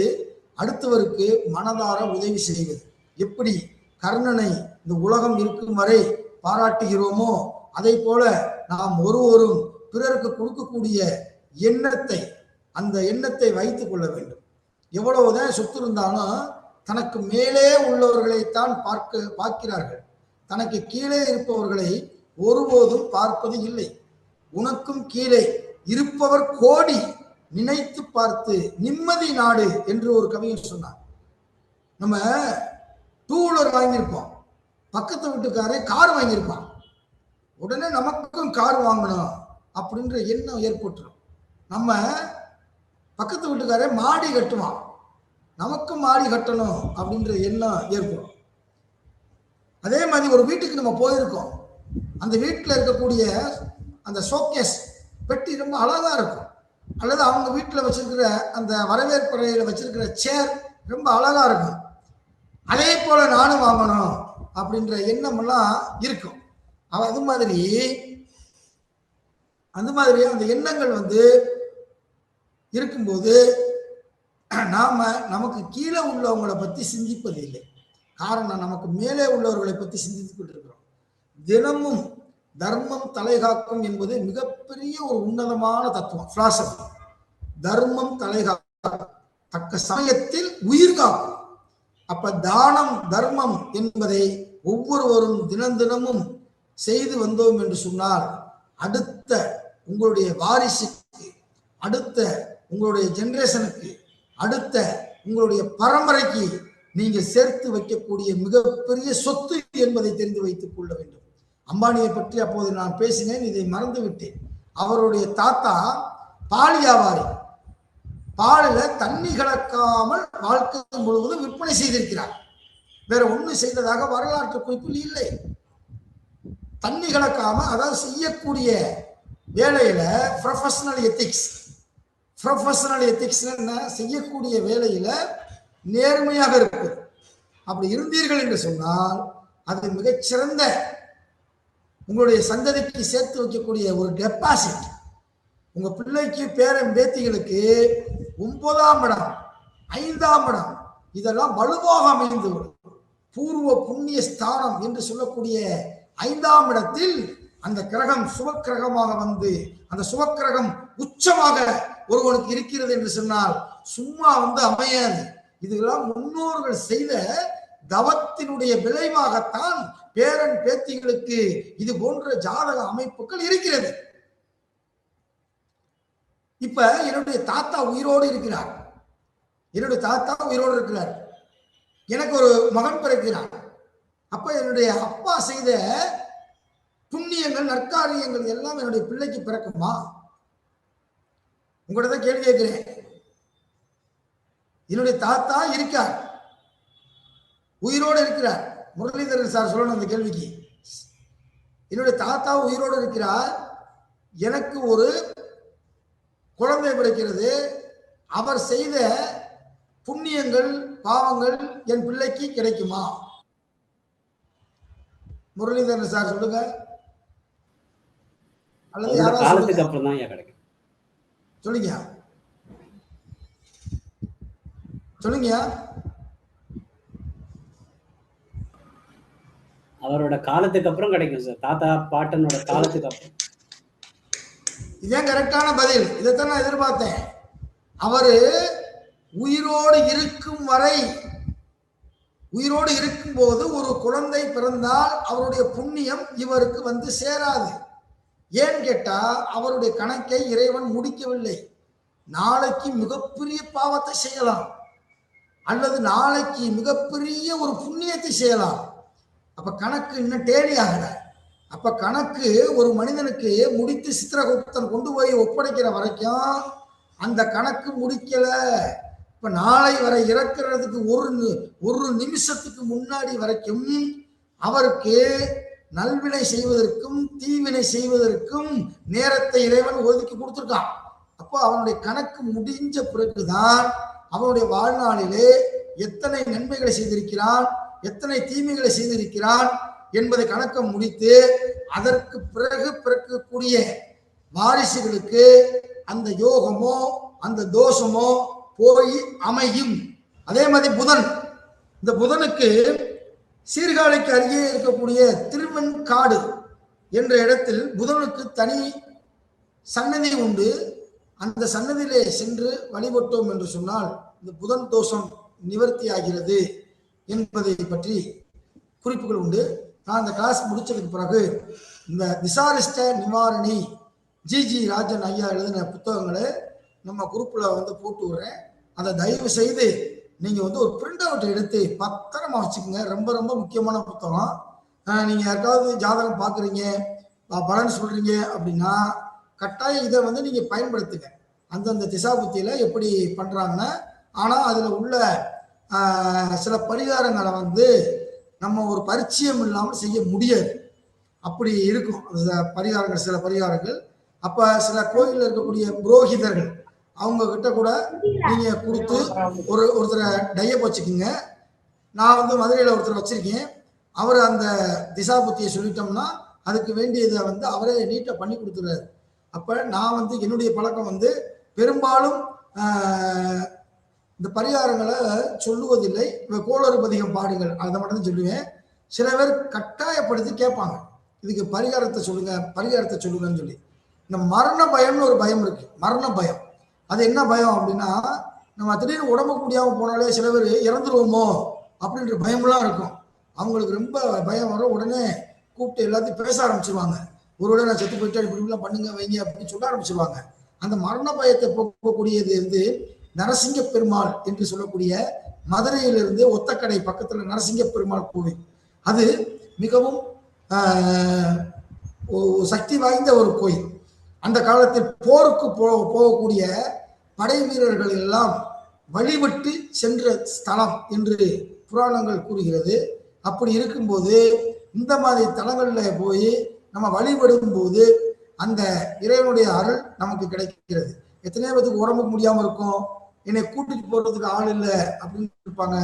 அடுத்தவருக்கு மனதார உதவி செய்வது. எப்படி கர்ணனை இந்த உலகம் இருக்கும் வரை பாராட்டுகிறோமோ அதை போல நாம் ஒருவரும் பிறருக்கு கொடுக்கக்கூடிய எண்ணத்தை, அந்த எண்ணத்தை வைத்துக் கொள்ள வேண்டும். எவ்வளவுதான் சொத்து இருந்தாலும் தனக்கு மேலே உள்ளவர்களைத்தான் பார்க்கிறார்கள். தனக்கு கீழே இருப்பவர்களை ஒருபோதும் பார்ப்பது இல்லை. உனக்கும் கீழே இருப்பவர் கோடி, நினைத்து பார்த்து நிம்மதி நாடு என்று ஒரு கவிஞர் சொன்னார். நம்ம 2 வீலர் வாங்கியிருப்போம், பக்கத்து வீட்டுக்காரே கார் வாங்கியிருப்பான். உடனே நமக்கும் கார் வாங்கணும் அப்படின்ற எண்ணம் ஏற்பட்டுரும். நம்ம பக்கத்து வீட்டுக்காரே மாடி கட்டுவான், நமக்கும் மாடி கட்டணும் அப்படின்ற எண்ணம் ஏற்படும். அதே மாதிரி ஒரு வீட்டுக்கு நம்ம போயிருக்கோம், அந்த வீட்டில் இருக்கக்கூடிய அந்த ஷோகேஸ் பெட்டி ரொம்ப அழகா இருக்கும், அல்லது அவங்க வீட்டில் வச்சிருக்கிற அந்த வரவேற்பறையில் வச்சிருக்கிற சேர் ரொம்ப அழகா இருக்கும். அதே போல நானும் வாங்கணும் அப்படின்ற எண்ணம் எல்லாம் இருக்கும். அது மாதிரி அந்த எண்ணங்கள் இருக்கும்போது நமக்கு கீழே உள்ளவங்களை பற்றி சிந்திப்பது இல்லை. காரணம், நமக்கு மேலே உள்ளவர்களை பற்றி சிந்தித்துக் கொண்டிருக்கிறோம். தினமும் தர்மம் தலைகாக்கும் என்பது மிகப்பெரிய ஒரு உன்னதமான தத்துவம், பிலாசபி. தர்மம் தலைகாக்கும், தக்க சமயத்தில் உயிர் காக்கும். அப்ப தானம் தர்மம் என்பதை ஒவ்வொருவரும் தினமும் செய்து வந்தோம் என்று சொன்னால் அடுத்த உங்களுடைய வாரிசுக்கு, அடுத்த உங்களுடைய ஜெனரேஷனுக்கு, அடுத்த உங்களுடைய பரம்பரைக்கு நீங்க சேர்த்து வைக்கக்கூடிய மிகப்பெரிய சொத்து என்பதை தெரிந்து வைத்துக் கொள்ள வேண்டும். அம்பானியை பற்றி அப்போது நான் பேசினேன், இதை மறந்து விட்டேன். அவருடைய தாத்தா பால் வியாபாரி, பாலில் தண்ணி கலக்காமல் வாழ்க்கை முழுவதும் விற்பனை செய்திருக்கிறார். வேற ஒண்ணு செய்ததாக வரலாற்று குறிப்பில் இல்லை. தண்ணி கலக்காம, அதாவது செய்யக்கூடிய வேலையில ப்ரொஃபஷனல் எத்திக்ஸ். ப்ரொஃபஷனல் எத்திக்ஸ் என்ன? செய்யக்கூடிய வேலையில நேர்மையாக இருப்பது. அப்படி இருந்தீர்கள் என்று சொன்னால் அது மிகச்சிறந்த உங்களுடைய சந்ததிக்கு சேர்த்து வைக்கக்கூடிய ஒரு டெபாசிட். உங்க பிள்ளைக்கு, பேரன் பேத்திகளுக்கு 9ஆம் இடம், 5ஆம் இடம் இதெல்லாம் வலுவாக அமைந்து பூர்வ புண்ணிய ஸ்தானம் என்று சொல்லக்கூடிய 5ஆம் இடத்தில் அந்த கிரகம் சுபக்கிரகமாக அந்த சுபக்கிரகம் உச்சமாக ஒருவனுக்கு இருக்கிறது என்று சொன்னால் சும்மா அமையாது. இதெல்லாம் முன்னோர்கள் செய்த தவத்தினுடைய விளைவாகத்தான் பேரன் பேத்திகளுக்கு இது போன்ற ஜாதக அமைப்புகள் இருக்கிறது. இப்ப என்னுடைய தாத்தா உயிரோடு இருக்கிறார், எனக்கு ஒரு மகன் பிறக்கிறார். அப்ப என்னுடைய அப்பா செய்த புண்ணியங்கள், நற்காரியங்கள் எல்லாம் என்னுடைய பிள்ளைக்கு பிறக்குமா? உங்கள்கிட்ட தான் கேள்வி கேட்கிறேன். என்னுடைய தாத்தா இருக்கார், உயிரோடு இருக்கிறார். முரளிதரன் சார் சொல்லணும் அந்த கேள்விக்கு. என்னுடைய தாத்தா உயிரோடு இருக்கிறார், எனக்கு ஒரு குழந்தை பிறக்கிறது. அவர் செய்த புண்ணியங்கள், பாவங்கள் என் பிள்ளைக்கு கிடைக்குமா? முரளிதரன் சார் சொல்லுங்க. அல்லது காலத்துக்கு அப்புறம் தான் கிடைக்கும். சொல்லுங்க சொல்லுங்க. அவரோட காலத்துக்கு அப்புறம் கிடைக்கும் சார், தாத்தா பாட்டனோட காலத்துக்கு அப்புறம். இதுதான் கரெக்டான பதில். இதைத்தான் நான் எதிர்பார்த்தேன். அவரு உயிரோடு இருக்கும் வரை, உயிரோடு இருக்கும் போது ஒரு குழந்தை பிறந்தால் அவருடைய புண்ணியம் இவருக்கு சேராது. ஏன்னு கேட்டா அவருடைய கணக்கை இறைவன் முடிக்கவில்லை. நாளைக்கு மிகப்பெரிய பாவத்தை செய்யலாம், அல்லது நாளைக்கு மிகப்பெரிய ஒரு புண்ணியத்தை செய்யலாம். அப்ப கணக்கு இன்னும் டேலி ஆகல. அப்ப கணக்கு ஒரு மனிதனுக்கு முடித்து சித்திரகுப்தன் கொண்டு போய் ஒப்படைக்கிற வரைக்கும் அந்த கணக்கு முடிக்கல. இப்ப நாளை வரை இறக்கிறதுக்கு ஒரு நிமிஷத்துக்கு முன்னாடி வரைக்கும் அவருக்கு நல்வினை செய்வதற்கும் தீவினை செய்வதற்கும் நேரத்தை இறைவன் ஒதுக்கி கொடுத்துருக்கான். அப்போ அவனுடைய கணக்கு முடிஞ்ச பிறகுதான் அவனுடைய வாழ்நாளிலே எத்தனை நன்மைகளை செய்திருக்கிறான், எத்தனை தீமைகளை செய்திருக்கிறான் என்பதை கணக்க முடித்து அதற்கு பிறகு பிறக்கக்கூடிய வாரிசுகளுக்கு அந்த யோகமோ அந்த தோஷமோ போய் அமையும். அதே மாதிரி புதன், இந்த புதனுக்கு சீர்காழிக்கு அருகே இருக்கக்கூடிய திருவெண்காடு என்ற இடத்தில் புதனுக்கு தனி சன்னதி உண்டு. அந்த சன்னதியிலே சென்று வழிபட்டோம் என்று சொன்னால் இந்த புதன் தோஷம் நிவர்த்தி ஆகிறது என்பதை பற்றி குறிப்புகள் உண்டு. நான் அந்த கிளாஸ் முடிச்சதுக்கு பிறகு இந்த திசாரிஷ்ட நிவாரணி ஜி ராஜன் ஐயா எழுதின புத்தகங்களை நம்ம குரூப்பில் வந்து போட்டு விடுறேன். அதை தயவு செய்து நீங்கள் வந்து ஒரு பிரிண்ட் அவுட் எடுத்து பத்திரமா வச்சுக்கோங்க. ரொம்ப ரொம்ப முக்கியமான புத்தகம். நீங்கள் யாருக்காவது ஜாதகம் பார்க்குறீங்க, பலன் சொல்கிறீங்க அப்படின்னா கட்டாயம் இதை வந்து நீங்கள் பயன்படுத்துங்க. அந்தந்த திசாபுத்தியில் எப்படி பண்ணுறாங்கன்னா, ஆனால் அதில் உள்ள சில பரிகாரங்களை வந்து நம்ம ஒரு பரிச்சயம் இல்லாமல் செய்ய முடியாது. அப்படி இருக்கும் பரிகாரங்கள், சில பரிகாரங்கள். அப்போ சில கோயிலில் இருக்கக்கூடிய புரோகிதர்கள் அவங்க கிட்ட கூட நீங்கள் கொடுத்து ஒருத்தரை டையப் வச்சுக்கோங்க. நான் வந்து மதுரையில் ஒருத்தர் வச்சுருக்கேன். அவர் அந்த திசாபுத்தியை சொல்லிட்டோம்னா அதுக்கு வேண்டியதை வந்து அவரே நீட்டாக பண்ணி கொடுத்துருவாரு. அப்போ நான் வந்து என்னுடைய பழக்கம் வந்து பெரும்பாலும் இந்த பரிகாரங்களை சொல்லுவதில்லை. கோளறு பதிகம் பாடுங்கள் அதை மட்டும் சொல்லுவேன். சில பேர் கட்டாயப்படுத்தி கேட்பாங்க, இதுக்கு பரிகாரத்தை சொல்லுங்க பரிகாரத்தை சொல்லுங்கன்னு சொல்லி. இந்த மரண பயம்னு ஒரு பயம் இருக்கு. மரண பயம் அது என்ன பயம் அப்படின்னா, நம்ம திடீர்னு உடம்புக்கு முடியாமல் போனாலே சில பேர் இறந்துருவோமோ அப்படின்ற பயம்லாம் இருக்கும். அவங்களுக்கு ரொம்ப பயம் வரும். உடனே கூப்பிட்டு எல்லாத்தையும் பேச ஆரம்பிச்சிருவாங்க. ஒருவேளை நான் செத்து போயிட்டு இப்படிலாம் பண்ணுங்க வைங்க அப்படின்னு சொல்ல ஆரம்பிச்சிருவாங்க. அந்த மரண பயத்தை போக்கக்கூடியது வந்து நரசிங்க பெருமாள் என்று சொல்லக்கூடிய மதுரையிலிருந்து ஒத்தக்கடை பக்கத்துல நரசிங்க பெருமாள் கோவில். அது மிகவும் சக்தி வாய்ந்த ஒரு கோயில். அந்த காலத்தில் போருக்கு போகக்கூடிய படை வீரர்கள் எல்லாம் வழிபட்டு சென்ற ஸ்தலம் என்று புராணங்கள் கூறுகிறது. அப்படி இருக்கும்போது இந்த மாதிரி தலங்களில் போய் நம்ம வழிபடும் போது அந்த இறைவனுடைய அருள் நமக்கு கிடைக்கிறது. எத்தனையோ பேருக்கு உடம்புக்கு முடியாம இருக்கும், என்னை கூட்டிட்டு போறதுக்கு ஆள் இல்லை அப்படின்னு இருப்பாங்க.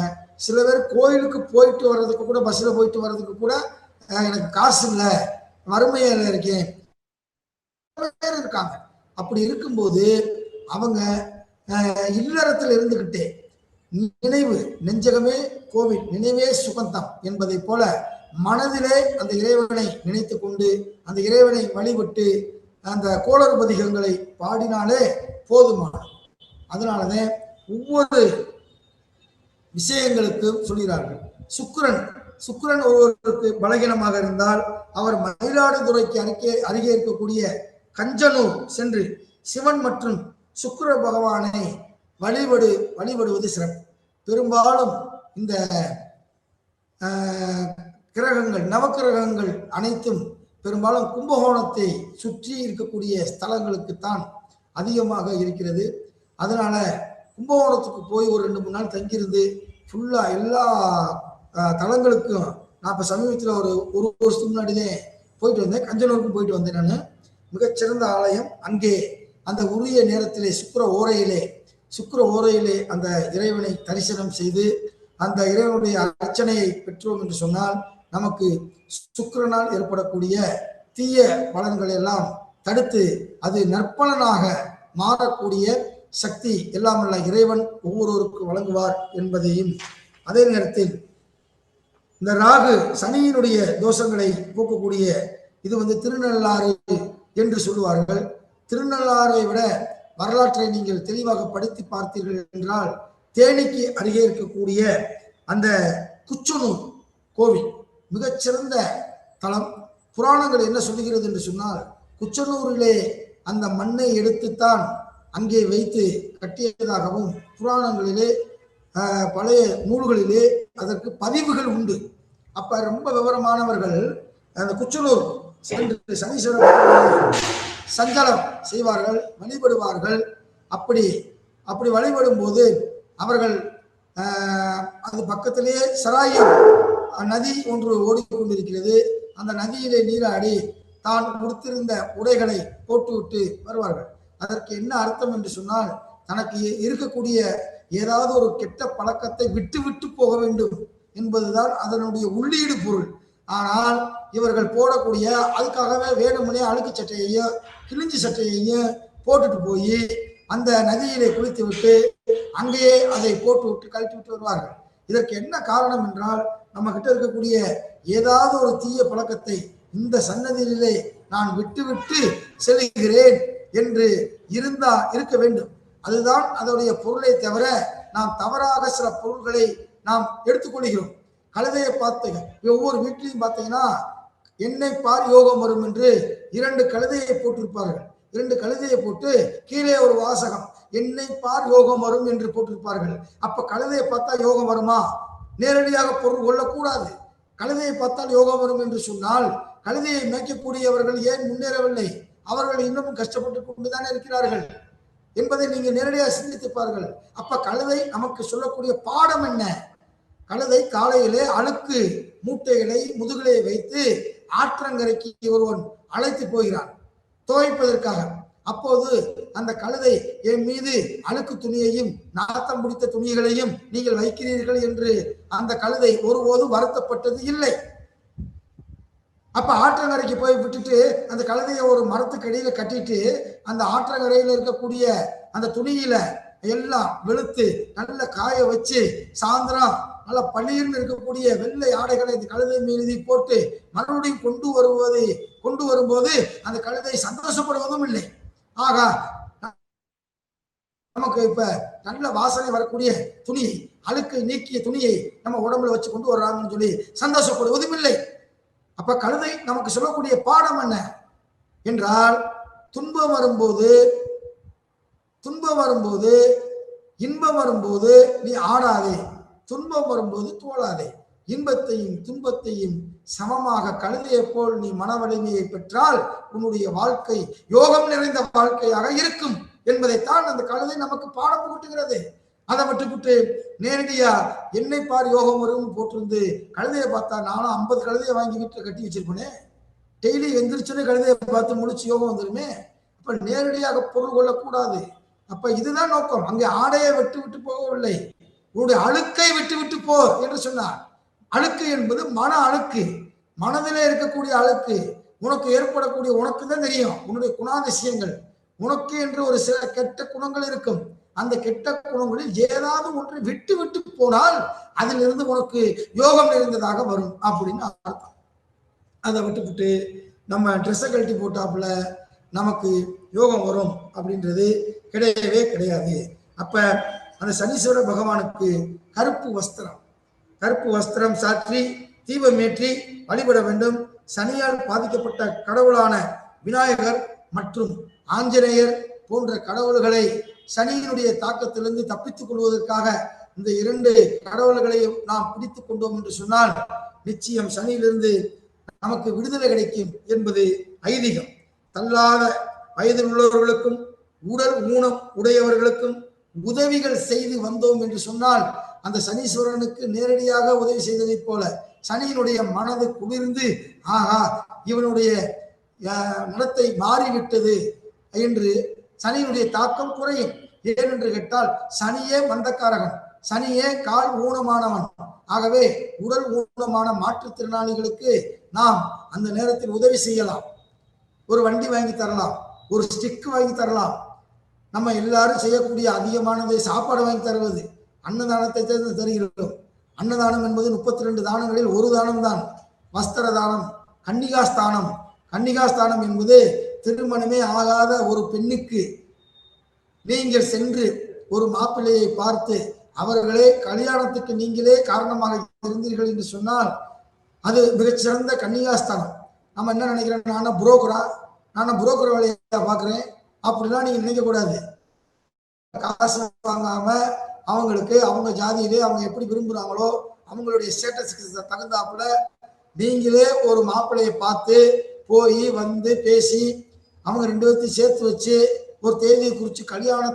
சில பேர் கோயிலுக்கு போயிட்டு வர்றதுக்கு கூட, பஸ்ல போயிட்டு வர்றதுக்கு கூட எனக்கு காசு இல்லை, வறுமையில இருக்கேன் பேர் இருக்காங்க. அப்படி இருக்கும்போது அவங்க இல்லறத்தில் இருந்துகிட்டே நினைவு நெஞ்சகமே கோவில், நினைவே சுகந்தம் என்பதை போல மனதிலே அந்த இறைவனை நினைத்து கொண்டு அந்த இறைவனை வழிபட்டு அந்த கோளறு பதிகங்களை பாடினாலே போதுமானது. அதனாலதான் ஒவ்வொரு விஷயங்களுக்கும் சொல்கிறார்கள். சுக்கிரன் ஒருவருக்கு பலகீனமாக இருந்தால் அவர் மயிலாடுதுறைக்கு அருகே இருக்கக்கூடிய கஞ்சனூர் சென்று சிவன் மற்றும் சுக்கிர பகவானை வழிபடுவது சிறப்பு. பெரும்பாலும் இந்த கிரகங்கள், நவக்கிரகங்கள் அனைத்தும் பெரும்பாலும் கும்பகோணத்தை சுற்றி இருக்கக்கூடிய ஸ்தலங்களுக்குத்தான் அதிகமாக இருக்கிறது. அதனால கும்பகோணத்துக்கு போய் ஒரு 2-3 நாள் தங்கியிருந்து ஃபுல்லா எல்லா தலங்களுக்கும் நான் இப்போ சமீபத்தில் ஒரு வருஷத்துக்கு முன்னாடிதான் போயிட்டு வந்தேன். கஞ்சனூருக்கும் போயிட்டு வந்தேன். நான் மிகச்சிறந்த ஆலயம். அங்கே அந்த உரிய நேரத்திலே சுக்கிர ஓரையிலே அந்த இறைவனை தரிசனம் செய்து அந்த இறைவனுடைய அர்ச்சனையை பெற்றோம் என்று சொன்னால் நமக்கு சுக்கிரனால் ஏற்படக்கூடிய தீய பலன்களை எல்லாம் தடுத்து அது நற்பலனாக மாறக்கூடிய சக்தி எல்லாம் உள்ள இறைவன் ஒவ்வொருவருக்கு வழங்குவார் என்பதையும், அதே நேரத்தில் இந்த ராகு சனியினுடைய தோஷங்களை போக்கக்கூடிய இது வந்து திருநள்ளாறு என்று சொல்லுவார்கள். திருநள்ளாறை விட வரலாற்றை நீங்கள் தெளிவாக படித்து பார்த்தீர்கள் என்றால் தேனிக்கு அருகே இருக்கக்கூடிய அந்த குச்சனூர் கோவில் மிகச்சிறந்த தலம். புராணங்கள் என்ன சொல்லுகிறது என்று சொன்னால், குச்சனூரிலே அந்த மண்ணை எடுத்துத்தான் அங்கே வைத்து கட்டியதாகவும் புராணங்களிலே பழைய நூல்களிலே அதற்கு பதிவுகள் உண்டு. அப்ப ரொம்ப விவரமானவர்கள் அந்த குச்சனூர் சென்று சனீஸ்வரர் சஞ்சலம் செய்வார்கள், வழிபடுவார்கள். அப்படி வழிபடும் போது அவர்கள் அது பக்கத்திலேயே சராயி நதி ஒன்று ஓடிக்கொண்டிருக்கிறது. அந்த நதியிலே நீராடி தான் உடுத்திருந்த உடைகளை போட்டுவிட்டு வருவார்கள். அதற்கு என்ன அர்த்தம் என்று சொன்னால், தனக்கு இருக்கக்கூடிய ஏதாவது ஒரு கெட்ட பழக்கத்தை விட்டு விட்டு போக வேண்டும் என்பதுதான் அதனுடைய உள்ளீடு பொருள். ஆனால் இவர்கள் போடக்கூடிய அதுக்காகவே வேணுமனே அழுக்கு சட்டையையும் கிழிஞ்சி சட்டையையும் போட்டுட்டு போய் அந்த நதியிலே குளித்து விட்டு அங்கேயே அதை போட்டு விட்டு கழட்டி விட்டு வருவார்கள். இதற்கு என்ன காரணம் என்றால், நம்ம கிட்ட இருக்கக்கூடிய ஏதாவது ஒரு தீய பழக்கத்தை இந்த சன்னதியிலே நான் விட்டு விட்டு செல்கிறேன் என்று இருக்க வேண்டும். அதுதான் அதனுடைய பொருளை தவிர நாம் தவறாக சில பொருள்களை நாம் எடுத்துக்கொள்கிறோம். கழுதையை பார்த்து ஒவ்வொரு வீட்டிலையும் பார்த்தீங்கன்னா, என்னை பார் யோகம் வரும் என்று 2 கழுதையை போட்டிருப்பார்கள். 2 கழுதையை போட்டு கீழே ஒரு வாசகம், என்னை பார் யோகம் வரும் என்று போட்டிருப்பார்கள். அப்ப கழுதையை பார்த்தா யோகம் வருமா? நேரடியாக பொருள் கொள்ளக்கூடாது. கழுதையை பார்த்தால் யோகம் வரும் என்று சொன்னால், கழுதையை மேய்க்கக்கூடியவர்கள் ஏன் முன்னேறவில்லை? அவர்கள் இன்னமும் கஷ்டப்பட்டு கொண்டுதான் இருக்கிறார்கள் என்பதை நீங்க நேரடியாக சிந்தித்துப்பார்கள். அப்ப கழுதை நமக்கு சொல்லக்கூடிய பாடம் என்ன? கழுதை காலையிலே அழுக்கு மூட்டைகளை முதுகிலே வைத்து ஆற்றங்கரைக்கு ஒருவன் அழைத்து போகிறான் துவைப்பதற்காக. அப்போது அந்த கழுதை, என் மீது அழுக்கு துணியையும் நாத்தம் பிடித்த துணிகளையும் நீங்கள் வைக்கிறீர்கள் என்று அந்த கழுதை ஒருபோதும் வருத்தப்பட்டது இல்லை. அப்ப ஆற்றங்கரைக்கு போய் விட்டுட்டு அந்த கழுதையை ஒரு மரத்துக்கடியில கட்டிட்டு அந்த ஆற்றங்கரையில இருக்கக்கூடிய அந்த துணியில எல்லாம் வெளுத்து நல்ல காய வச்சு சாயந்தரம் நல்ல பளிர்னு இருக்கக்கூடிய வெள்ளை ஆடைகளை இந்த கழுதை மீது போட்டு மறுபடியும் கொண்டு வரும்போது அந்த கழுதை சந்தோஷப்படுவதும் இல்லை. ஆகா, நமக்கு இப்ப நல்ல வாசனை வரக்கூடிய துணியை, அழுக்கு நீக்கிய துணியை நம்ம உடம்புல வச்சு கொண்டு வர்றாங்கன்னு சொல்லி சந்தோஷப்படுவதும் இல்லை. அப்ப கழுதை நமக்கு சொல்லக்கூடிய பாடம் என்ன என்றால், துன்பம் வரும்போது இன்பம் வரும்போது நீ ஆடாதே, துன்பம் வரும்போது தோழாதே. இன்பத்தையும் துன்பத்தையும் சமமாக கழுதையை போல் நீ மன வலிமையை பெற்றால் உன்னுடைய வாழ்க்கை யோகம் நிறைந்த வாழ்க்கையாக இருக்கும் என்பதைத்தான் அந்த கழுதை நமக்கு பாடம் புகட்டுகிறது. அதை விட்டுவிட்டு நேரடியா என்னை பார் யோகம் வரும் போட்டிருந்து கழுதையை பார்த்தா, நானும் 50 கழுதையை வாங்கி வீட்டில் கட்டி வச்சிருப்பேனே, டெய்லி எந்திரிச்சுன்னு கழுதையை பார்த்து முடிச்சு யோகம் வந்துருமே. அப்ப நேரடியாக பொருள் கொள்ளக்கூடாது. அப்ப இதுதான் நோக்கம். அங்கே ஆடையை விட்டு போகவில்லை, உன்னுடைய அழுக்கை விட்டு போ என்று சொன்னார். அழுக்கு என்பது மன அழுக்கு, மனதிலே இருக்கக்கூடிய அழுக்கு. உனக்கு ஏற்படக்கூடிய, உனக்கு தான் தெரியும் உன்னுடைய குணாதிசயங்கள். உனக்கு என்று ஒரு சில கெட்ட குணங்கள் இருக்கும். அந்த கெட்ட குணங்களில் ஏதாவது ஒன்றை விட்டு போனால் அதிலிருந்து உனக்கு யோகம் நிறைந்ததாக வரும் அப்படின்னு அர்த்தம். அதை விட்டுவிட்டு நம்ம ட்ரெஸ்ஸை கழட்டி போட்டாப்புல நமக்கு யோகம் வரும் அப்படின்றது கிடையவே கிடையாது. அப்ப அந்த சனீஸ்வர பகவானுக்கு கருப்பு வஸ்திரம் சாற்றி தீபமேற்றி வழிபட வேண்டும். சனியால் பாதிக்கப்பட்ட கடவுளான விநாயகர் மற்றும் ஆஞ்சநேயர் போன்ற கடவுள்களை சனியினுடைய தாக்கத்திலிருந்து தப்பித்துக் கொள்வதற்காக இந்த 2 கடவுள்களையும் நாம் பிடித்துக் கொண்டோம் என்று சொன்னால் நிச்சயம் சனியிலிருந்து நமக்கு விடுதலை கிடைக்கும் என்பது ஐதீகம். தள்ளாத வயதில் உள்ளவர்களுக்கும் உடல் ஊனம் உடையவர்களுக்கும் உதவிகள் செய்து வந்தோம் என்று சொன்னால் அந்த சனீஸ்வரனுக்கு நேரடியாக உதவி செய்ததைப் போல சனியினுடைய மனது குளிர்ந்து, ஆகா இவனுடைய நடத்தை மாறிவிட்டது என்று சனியினுடைய தாக்கம் குறையும். ஏனென்று கேட்டால் சனியே மந்தக்காரகன், சனியே கால் ஊனமானவன். ஆகவே உடல் ஊனமான மாற்றுத்திறனாளிகளுக்கு நாம் அந்த நேரத்தில் உதவி செய்யலாம். ஒரு வண்டி வாங்கி தரலாம், ஒரு ஸ்டிக் வாங்கி தரலாம். நம்ம எல்லாரும் செய்யக்கூடிய அதிகமானது சாப்பாடு வாங்கி தருவது. அன்னதானத்தை தருகிறோம். அன்னதானம் என்பது 32 தானங்களில் ஒரு தானம் தான் வஸ்திர தானம். கன்னிகாஸ்தானம் என்பது திருமணமே ஆகாத ஒரு பெண்ணுக்கு நீங்கள் சென்று ஒரு மாப்பிள்ளையை பார்த்து அவர்களே கல்யாணத்துக்கு நீங்களே காரணமாக இருந்தீர்கள் என்று சொன்னால் அது மிகச்சிறந்த கன்னிகாஸ்தானம். நம்ம என்ன நினைக்கிறோம், நானும் புரோக்கர் வேலையை பார்க்குறேன் அப்படிலாம் நீங்க நினைக்க கூடாது. காசு வாங்காம அவங்களுக்கு அவங்க ஜாதியிலே அவங்க எப்படி விரும்புறாங்களோ அவங்களுடைய ஸ்டேட்டஸ்க்கு தகுந்தாப்புல நீங்களே ஒரு மாப்பிள்ளையை பார்த்து போய் வந்து பேசி அவங்க 2 பேர்த்தையும் சேர்த்து வச்சு ஒரு தேதியை குறித்து கல்யாணம்